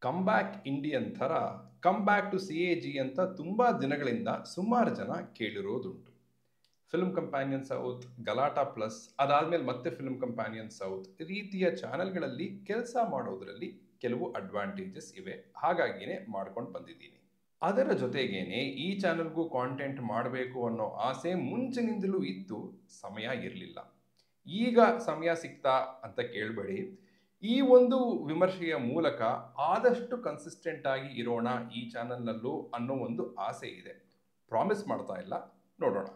Come back Indian ಥರ come back to CAG ಅಂತ ತುಂಬ ದಿನಗಳಿಂದ ಸುಮಾರು ಜನ ಕೇಳಿರೋದುಂಟು. ಫಿಲ್ಮ್ ಕಂಪ್ಯಾನಿಯನ್ ಸೌತ್, ಗಲಾಟಾ ಪ್ಲಸ್, ಅದಾದಮೇಲೆ ಮತ್ತೆ ಫಿಲ್ಮ್ ಕಂಪ್ಯಾನಿಯನ್ ಸೌತ್ ರೀತಿಯ ಚಾನೆಲ್ಗಳಲ್ಲಿ ಕೆಲಸ ಮಾಡೋದರಲ್ಲಿ ಕೆಲವು ಅಡ್ವಾಂಟೇಜಸ್ ಇವೆ, ಹಾಗಾಗಿನೇ ಮಾಡ್ಕೊಂಡು ಬಂದಿದ್ದೀನಿ. ಅದರ ಜೊತೆಗೇನೆ ಈ ಚಾನೆಲ್ಗೂ ಕಾಂಟೆಂಟ್ ಮಾಡಬೇಕು ಅನ್ನೋ ಆಸೆ ಮುಂಚಿನಿಂದಲೂ ಇತ್ತು, ಸಮಯ ಇರಲಿಲ್ಲ. ಈಗ ಸಮಯ ಸಿಗ್ತಾ ಅಂತ ಕೇಳಬೇಡಿ. ಈ ಒಂದು ವಿಮರ್ಶೆಯ ಮೂಲಕ ಆದಷ್ಟು ಕನ್ಸಿಸ್ಟೆಂಟ್ ಆಗಿ ಇರೋಣ ಈ ಚಾನಲ್ನಲ್ಲೂ ಅನ್ನೋ ಒಂದು ಆಸೆ ಇದೆ. ಪ್ರಾಮಿಸ್ ಮಾಡ್ತಾ ಇಲ್ಲ, ನೋಡೋಣ.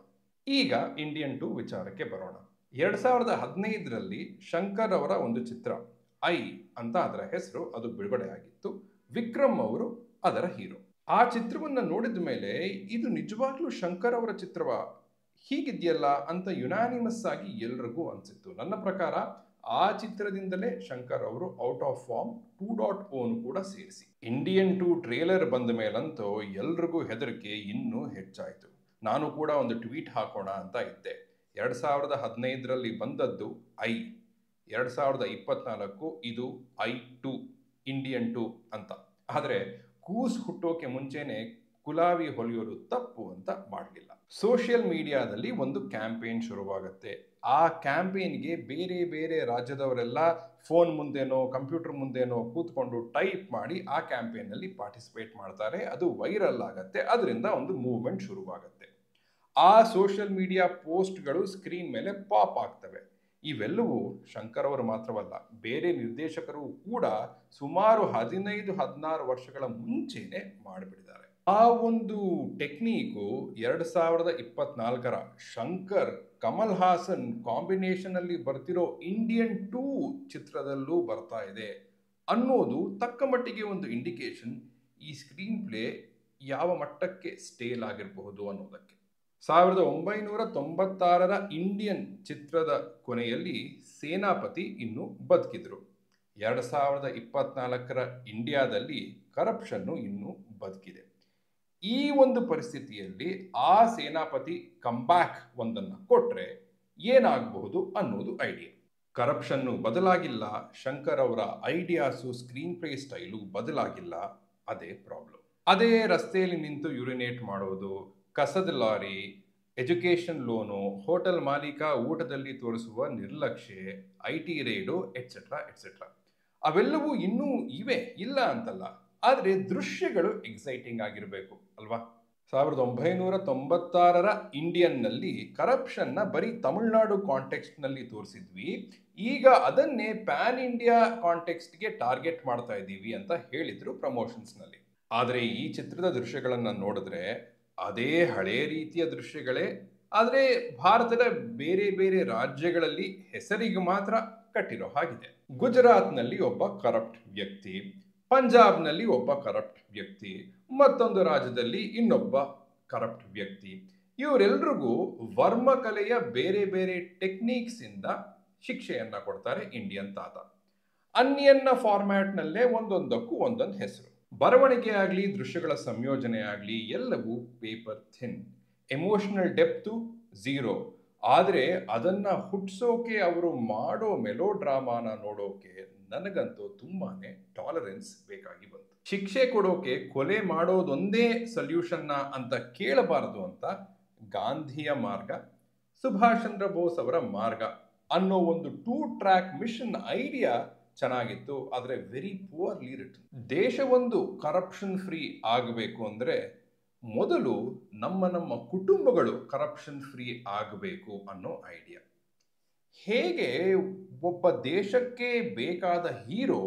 ಈಗ ಇಂಡಿಯನ್ 2 ವಿಚಾರಕ್ಕೆ ಬರೋಣ. 2015ರಲ್ಲಿ ಶಂಕರ್ ಅವರ ಒಂದು ಚಿತ್ರ ಐ ಅಂತ ಅದರ ಹೆಸರು, ಅದು ಬಿಡುಗಡೆ ಆಗಿತ್ತು. ವಿಕ್ರಮ್ ಅವರು ಅದರ ಹೀರೋ. ಆ ಚಿತ್ರವನ್ನು ನೋಡಿದ ಮೇಲೆ ಇದು ನಿಜವಾಗ್ಲೂ ಶಂಕರ್ ಅವರ ಚಿತ್ರವ, ಹೀಗಿದೆಯಲ್ಲ ಅಂತ ಯುನಾನಿಮಸ್ ಆಗಿ ಎಲ್ರಿಗೂ ಅನಿಸಿತ್ತು. ನನ್ನ ಪ್ರಕಾರ ಆ ಚಿತ್ರದಿಂದಲೇ ಶಂಕರ್ ಅವರು ಔಟ್ ಆಫ್ ಫಾರ್ಮ್ 2.0 ಕೂಡ ಸೇರಿಸಿ. ಇಂಡಿಯನ್ 2 ಟ್ರೇಲರ್ ಬಂದ ಮೇಲಂತೂ ಎಲ್ರಿಗೂ ಹೆದರಿಕೆ ಇನ್ನೂ ಹೆಚ್ಚಾಯಿತು. ನಾನು ಕೂಡ ಒಂದು ಟ್ವೀಟ್ ಹಾಕೋಣ ಅಂತ ಇದ್ದೆ. 2015ರಲ್ಲಿ ಬಂದದ್ದು ಐ, 2024 ಇದು I2 ಇಂಡಿಯನ್ 2 ಅಂತ. ಆದರೆ ಕೂಸ್ ಹುಟ್ಟೋಕೆ ಮುಂಚೆನೆ ಕುಲಾವಿ ಹೊಲಿಯೋರು ತಪ್ಪು ಅಂತ ಮಾಡಲಿಲ್ಲ. ಸೋಷಿಯಲ್ ಮೀಡಿಯಾದಲ್ಲಿ ಒಂದು ಕ್ಯಾಂಪೇನ್ ಶುರುವಾಗುತ್ತೆ. ಆ ಕ್ಯಾಂಪೇನ್ಗೆ ಬೇರೆ ಬೇರೆ ರಾಜ್ಯದವರೆಲ್ಲ ಫೋನ್ ಮುಂದೆನೋ ಕಂಪ್ಯೂಟರ್ ಮುಂದೆನೋ ಕೂತ್ಕೊಂಡು ಟೈಪ್ ಮಾಡಿ ಆ ಕ್ಯಾಂಪೇನ್ನಲ್ಲಿ ಪಾರ್ಟಿಸಿಪೇಟ್ ಮಾಡ್ತಾರೆ. ಅದು ವೈರಲ್ ಆಗುತ್ತೆ, ಅದರಿಂದ ಒಂದು ಮೂವ್ಮೆಂಟ್ ಶುರುವಾಗುತ್ತೆ. ಆ ಸೋಷಿಯಲ್ ಮೀಡಿಯಾ ಪೋಸ್ಟ್ಗಳು ಸ್ಕ್ರೀನ್ ಮೇಲೆ ಪಾಪ್ ಆಗ್ತವೆ. ಇವೆಲ್ಲವೂ ಶಂಕರ್ ಅವರು ಮಾತ್ರವಲ್ಲ, ಬೇರೆ ನಿರ್ದೇಶಕರು ಕೂಡ ಸುಮಾರು 15-16 ವರ್ಷಗಳ ಮುಂಚೆನೆ ಮಾಡಿಬಿಟ್ಟಿದ್ದಾರೆ. ಆ ಒಂದು ಟೆಕ್ನಿಕು 2024ರ ಶಂಕರ್ ಕಮಲ್ ಹಾಸನ್ ಕಾಂಬಿನೇಷನ್ ಅಲ್ಲಿ ಬರ್ತಿರೋ ಇಂಡಿಯನ್ 2 ಚಿತ್ರದಲ್ಲೂ ಬರ್ತಾ ಇದೆ ಅನ್ನೋದು ತಕ್ಕ ಮಟ್ಟಿಗೆ ಒಂದು ಇಂಡಿಕೇಶನ್ ಈ ಸ್ಕ್ರೀನ್ ಪ್ಲೇ ಯಾವ ಮಟ್ಟಕ್ಕೆ ಸ್ಟೇಲ್ ಆಗಿರಬಹುದು ಅನ್ನೋದಕ್ಕೆ. 1996ರ ಇಂಡಿಯನ್ ಚಿತ್ರದ ಕೊನೆಯಲ್ಲಿ ಸೇನಾಪತಿ ಇನ್ನೂ ಬದುಕಿದ್ರು. 2024ರ ಇಂಡಿಯಾದಲ್ಲಿ ಕರಪ್ಷನ್ನು ಇನ್ನೂ ಬದುಕಿದೆ. ಈ ಒಂದು ಪರಿಸ್ಥಿತಿಯಲ್ಲಿ ಆ ಸೇನಾಪತಿ ಕಂಬ್ಯಾಕ್ ಒಂದನ್ನು ಕೊಟ್ರೆ ಏನಾಗಬಹುದು ಅನ್ನೋದು ಐಡಿಯಾ. ಕರಪ್ಷನ್ನು ಬದಲಾಗಿಲ್ಲ, ಶಂಕರ್ ಅವರ ಐಡಿಯಾಸು ಸ್ಕ್ರೀನ್ ಪ್ಲೇ ಸ್ಟೈಲು ಬದಲಾಗಿಲ್ಲ. ಅದೇ ಪ್ರಾಬ್ಲಮ್. ಅದೇ ರಸ್ತೆಯಲ್ಲಿ ನಿಂತು ಯುರಿನೇಟ್ ಮಾಡೋದು, ಕಸದ ಲಾರಿ, ಎಜುಕೇಷನ್ ಲೋನು, ಹೋಟೆಲ್ ಮಾಲೀಕ ಊಟದಲ್ಲಿ ತೋರಿಸುವ ನಿರ್ಲಕ್ಷ್ಯ, IT ರೇಡು ಎಟ್ಸೆಟ್ರಾ ಎಟ್ಸೆಟ್ರಾ, ಅವೆಲ್ಲವೂ ಇನ್ನೂ ಇವೆ, ಇಲ್ಲ ಅಂತಲ್ಲ. ಆದರೆ ದೃಶ್ಯಗಳು ಎಕ್ಸೈಟಿಂಗ್ ಆಗಿರಬೇಕು ಅಲ್ವಾ? 1996ರ ಇಂಡಿಯನ್ನಲ್ಲಿ ಕರಪ್ಷನ್ನ ಬರೀ ತಮಿಳುನಾಡು ಕಾಂಟೆಕ್ಸ್ಟ್ನಲ್ಲಿ ತೋರಿಸಿದ್ವಿ, ಈಗ ಅದನ್ನೇ ಪ್ಯಾನ್ ಇಂಡಿಯಾ ಕಾಂಟೆಕ್ಸ್ಟ್ಗೆ ಟಾರ್ಗೆಟ್ ಮಾಡ್ತಾ ಇದ್ದೀವಿ ಅಂತ ಹೇಳಿದ್ರು ಪ್ರಮೋಷನ್ಸ್ನಲ್ಲಿ. ಆದರೆ ಈ ಚಿತ್ರದ ದೃಶ್ಯಗಳನ್ನು ನೋಡಿದ್ರೆ ಅದೇ ಹಳೇ ರೀತಿಯ ದೃಶ್ಯಗಳೇ, ಆದರೆ ಭಾರತದ ಬೇರೆ ಬೇರೆ ರಾಜ್ಯಗಳಲ್ಲಿ ಹೆಸರಿಗೆ ಮಾತ್ರ ಕಟ್ಟಿರೋ ಹಾಗಿದೆ. ಗುಜರಾತ್ನಲ್ಲಿ ಒಬ್ಬ ಕರಪ್ಟ್ ವ್ಯಕ್ತಿ, ಪಂಜಾಬ್ನಲ್ಲಿ ಒಬ್ಬ ಕರಪ್ಟ್ ವ್ಯಕ್ತಿ, ಮತ್ತೊಂದು ರಾಜ್ಯದಲ್ಲಿ ಇನ್ನೊಬ್ಬ ಕರಪ್ಟ್ ವ್ಯಕ್ತಿ. ಇವರೆಲ್ರಿಗೂ ವರ್ಮಕಲೆಯ ಬೇರೆ ಬೇರೆ ಟೆಕ್ನಿಕ್ಸ್ ಇಂದ ಶಿಕ್ಷೆಯನ್ನ ಕೊಡ್ತಾರೆ ಇಂಡಿಯನ್ ತಾತ. ಅನ್ಯನ್ನ ಫಾರ್ಮ್ಯಾಟ್ನಲ್ಲೇ ಒಂದೊಂದಕ್ಕೂ ಒಂದೊಂದು ಹೆಸರು. ಬರವಣಿಗೆ ಆಗಲಿ, ದೃಶ್ಯಗಳ ಸಂಯೋಜನೆ ಆಗಲಿ, ಎಲ್ಲವೂ paper thin. Emotional depth zero. ಆದರೆ ಅದನ್ನ ಹುಟ್ಟಿಸೋಕೆ ಅವರು ಮಾಡೋ ಮೆಲೋ ಡ್ರಾಮಾನ ನೋಡೋಕೆ ನನಗಂತೂ ತುಂಬಾನೇ ಟಾಲರೆನ್ಸ್ ಬೇಕಾಗಿ ಬಂತು. ಶಿಕ್ಷೆ ಕೊಡೋಕೆ ಕೊಲೆ ಮಾಡೋದೊಂದೇ ಸೊಲ್ಯೂಷನ್ನ ಅಂತ ಕೇಳಬಾರದು ಅಂತ ಗಾಂಧಿಯ ಮಾರ್ಗ, ಸುಭಾಷ್ ಚಂದ್ರ ಬೋಸ್ ಅವರ ಮಾರ್ಗ ಅನ್ನೋ ಒಂದು 2 ಟ್ರ್ಯಾಕ್ ಮಿಷನ್ ಐಡಿಯಾ ಚೆನ್ನಾಗಿತ್ತು, ಆದರೆ ವೆರಿ ಪುವರ್ಲಿ ರಿಟನ್. ದೇಶವೊಂದು ಕರಪ್ಷನ್ ಫ್ರೀ ಆಗಬೇಕು ಅಂದರೆ ಮೊದಲು ನಮ್ಮ ಕುಟುಂಬಗಳು ಕರಪ್ಷನ್ ಫ್ರೀ ಆಗಬೇಕು ಅನ್ನೋ ಐಡಿಯಾ. ಹೇಗೆ ಒಬ್ಬ ದೇಶಕ್ಕೆ ಬೇಕಾದ ಹೀರೋ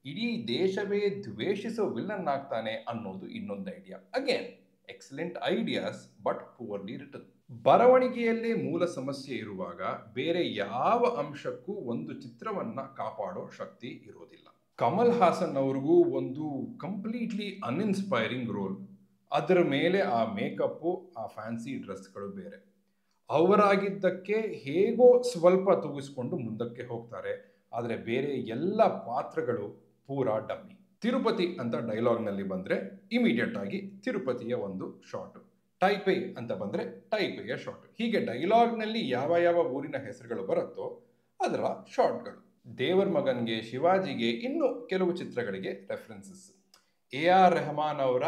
ಇಡೀ ದೇಶವೇ ದ್ವೇಷಿಸೋ ವಿಲನ್ ಆಗ್ತಾನೆ ಅನ್ನೋದು ಇನ್ನೊಂದು idea. Again excellent ideas, but poorly written. ಬರವಣಿಗೆಯಲ್ಲೇ ಮೂಲ ಸಮಸ್ಯೆ ಇರುವಾಗ ಬೇರೆ ಯಾವ ಅಂಶಕ್ಕೂ ಒಂದು ಚಿತ್ರವನ್ನ ಕಾಪಾಡೋ ಶಕ್ತಿ ಇರೋದಿಲ್ಲ. ಕಮಲ್ ಹಾಸನ್ ಅವ್ರಿಗೂ ಒಂದು ಕಂಪ್ಲೀಟ್ಲಿ ಅನ್ಇನ್ಸ್ಪೈರಿಂಗ್ ರೋಲ್. ಅದರ ಮೇಲೆ ಆ ಮೇಕಪ್ಪು, ಆ ಫ್ಯಾನ್ಸಿ ಡ್ರೆಸ್ಗಳು ಬೇರೆ. ಅವರಾಗಿದ್ದಕ್ಕೆ ಹೇಗೋ ಸ್ವಲ್ಪ ತೂಗಿಸ್ಕೊಂಡು ಮುಂದಕ್ಕೆ ಹೋಗ್ತಾರೆ, ಆದರೆ ಬೇರೆ ಎಲ್ಲ ಪಾತ್ರಗಳು ಪೂರಾ ಡಮ್ಮಿ. ತಿರುಪತಿ ಅಂತ ಡೈಲಾಗ್ನಲ್ಲಿ ಬಂದರೆ ಇಮಿಡಿಯೇಟ್ ಆಗಿ ತಿರುಪತಿಯ ಒಂದು ಶಾರ್ಟು, ಟೈಪೆ ಅಂತ ಬಂದರೆ ಟೈಪೆಯ ಶಾರ್ಟ್. ಹೀಗೆ ಡೈಲಾಗ್ನಲ್ಲಿ ಯಾವ ಯಾವ ಊರಿನ ಹೆಸರುಗಳು ಬರುತ್ತೋ ಅದರ ಶಾರ್ಟ್ಗಳು. ದೇವರ ಮಗನ್ಗೆ, ಶಿವಾಜಿಗೆ, ಇನ್ನು ಕೆಲವು ಚಿತ್ರಗಳಿಗೆ ರೆಫರೆನ್ಸಸ್. AR ರೆಹಮಾನ್ ಅವರ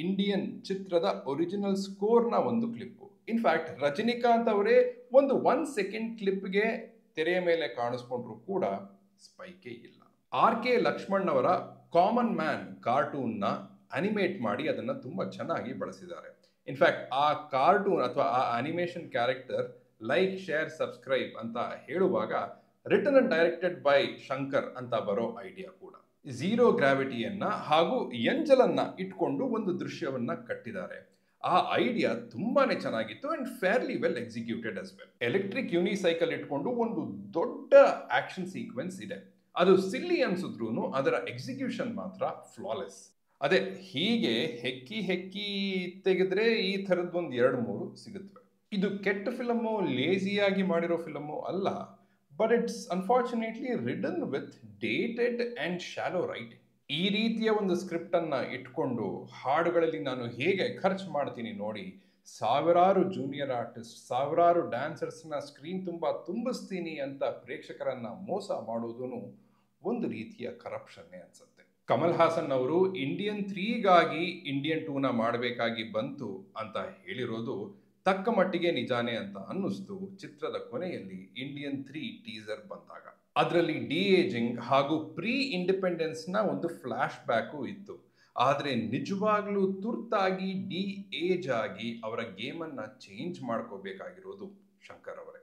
ಇಂಡಿಯನ್ ಚಿತ್ರದ ಒರಿಜಿನಲ್ ಸ್ಕೋರ್ನ ಒಂದು ಕ್ಲಿಪ್ಪು. ಇನ್ಫ್ಯಾಕ್ಟ್ ರಜನಿಕಾಂತ್ ಅವರೇ ಒಂದು 1 ಸೆಕೆಂಡ್ ಕ್ಲಿಪ್ಗೆ ತೆರೆಯ ಮೇಲೆ ಕಾಣಿಸ್ಕೊಂಡ್ರು ಕೂಡ ಸ್ಪೈಕೇ ಇಲ್ಲ. RK ಲಕ್ಷ್ಮಣ್ ಅವರ ಕಾಮನ್ ಮ್ಯಾನ್ ಕಾರ್ಟೂನ್ನ ಅನಿಮೇಟ್ ಮಾಡಿ ಅದನ್ನು ತುಂಬ ಚೆನ್ನಾಗಿ ಬಳಸಿದ್ದಾರೆ. ಇನ್ಫ್ಯಾಕ್ಟ್ ಆ ಕಾರ್ಟೂನ್ ಅಥವಾ ಆ animation character like, share, subscribe ಅಂತ ಹೇಳುವಾಗ written and directed by Shankar ಅಂತ ಬರೋ ಐಡಿಯಾ ಕೂಡ. ಝೀರೋ ಗ್ರಾವಿಟಿಯನ್ನ ಹಾಗೂ ಎಂಜಲನ್ನ ಇಟ್ಕೊಂಡು ಒಂದು ದೃಶ್ಯವನ್ನ ಕಟ್ಟಿದ್ದಾರೆ. ಆ ಐಡಿಯಾ ತುಂಬಾನೇ ಚೆನ್ನಾಗಿತ್ತು and fairly well executed as well. Electric unicycle ಇಟ್ಕೊಂಡು ಒಂದು ದೊಡ್ಡ ಆಕ್ಷನ್ ಸೀಕ್ವೆನ್ಸ್ ಇದೆ. ಅದು ಸಿಲ್ಲಿ ಅನ್ಸಿದ್ರು ಅದರ ಎಕ್ಸಿಕ್ಯೂಷನ್ ಮಾತ್ರ ಫ್ಲಾಲೆಸ್. ಅದೇ ಹೀಗೆ ಹೆಕ್ಕಿ ಹೆಕ್ಕಿ ತೆಗೆದ್ರೆ ಈ ಥರದ್ದೊಂದು 2-3 ಸಿಗುತ್ತವೆ. ಇದು ಕೆಟ್ಟ ಫಿಲಮು, ಲೇಜಿಯಾಗಿ ಮಾಡಿರೋ ಫಿಲಮು ಅಲ್ಲ, but it's unfortunately ridden with dated and shallow writing. ಈ ರೀತಿಯ ಒಂದು ಸ್ಕ್ರಿಪ್ಟನ್ನು ಇಟ್ಕೊಂಡು ಹಾಡುಗಳಲ್ಲಿ ನಾನು ಹೇಗೆ ಖರ್ಚು ಮಾಡ್ತೀನಿ ನೋಡಿ, ಸಾವಿರಾರು ಜೂನಿಯರ್ ಆರ್ಟಿಸ್ಟ್, ಸಾವಿರಾರು ಡ್ಯಾನ್ಸರ್ಸ್ನ ಸ್ಕ್ರೀನ್ ತುಂಬ ತುಂಬಿಸ್ತೀನಿ ಅಂತ ಪ್ರೇಕ್ಷಕರನ್ನ ಮೋಸ ಮಾಡೋದು ಒಂದು ರೀತಿಯ ಕರಪ್ಷನ್ನೇ ಅನ್ಸುತ್ತೆ. ಕಮಲ್ ಹಾಸನ್ ಅವರು ಇಂಡಿಯನ್ 3ಗಾಗಿ ಇಂಡಿಯನ್ 2ನ ಮಾಡಬೇಕಾಗಿ ಬಂತು ಅಂತ ಹೇಳಿರೋದು ತಕ್ಕ ಮಟ್ಟಿಗೆ ನಿಜಾನೇ ಅಂತ ಅನ್ನಿಸ್ತು ಚಿತ್ರದ ಕೊನೆಯಲ್ಲಿ ಇಂಡಿಯನ್ 3 ಟೀಸರ್ ಬಂದಾಗ. ಅದರಲ್ಲಿ ಡಿ-ಏಜಿಂಗ್ ಹಾಗೂ ಪ್ರೀ ಇಂಡಿಪೆಂಡೆನ್ಸ್ನ ಒಂದು ಫ್ಲ್ಯಾಶ್ ಬ್ಯಾಕು ಇತ್ತು. ಆದರೆ ನಿಜವಾಗ್ಲೂ ತುರ್ತಾಗಿ ಡಿ-ಏಜ್ ಆಗಿ ಅವರ ಗೇಮನ್ನು ಚೇಂಜ್ ಮಾಡ್ಕೋಬೇಕಾಗಿರೋದು ಶಂಕರ್ ಅವರೇ.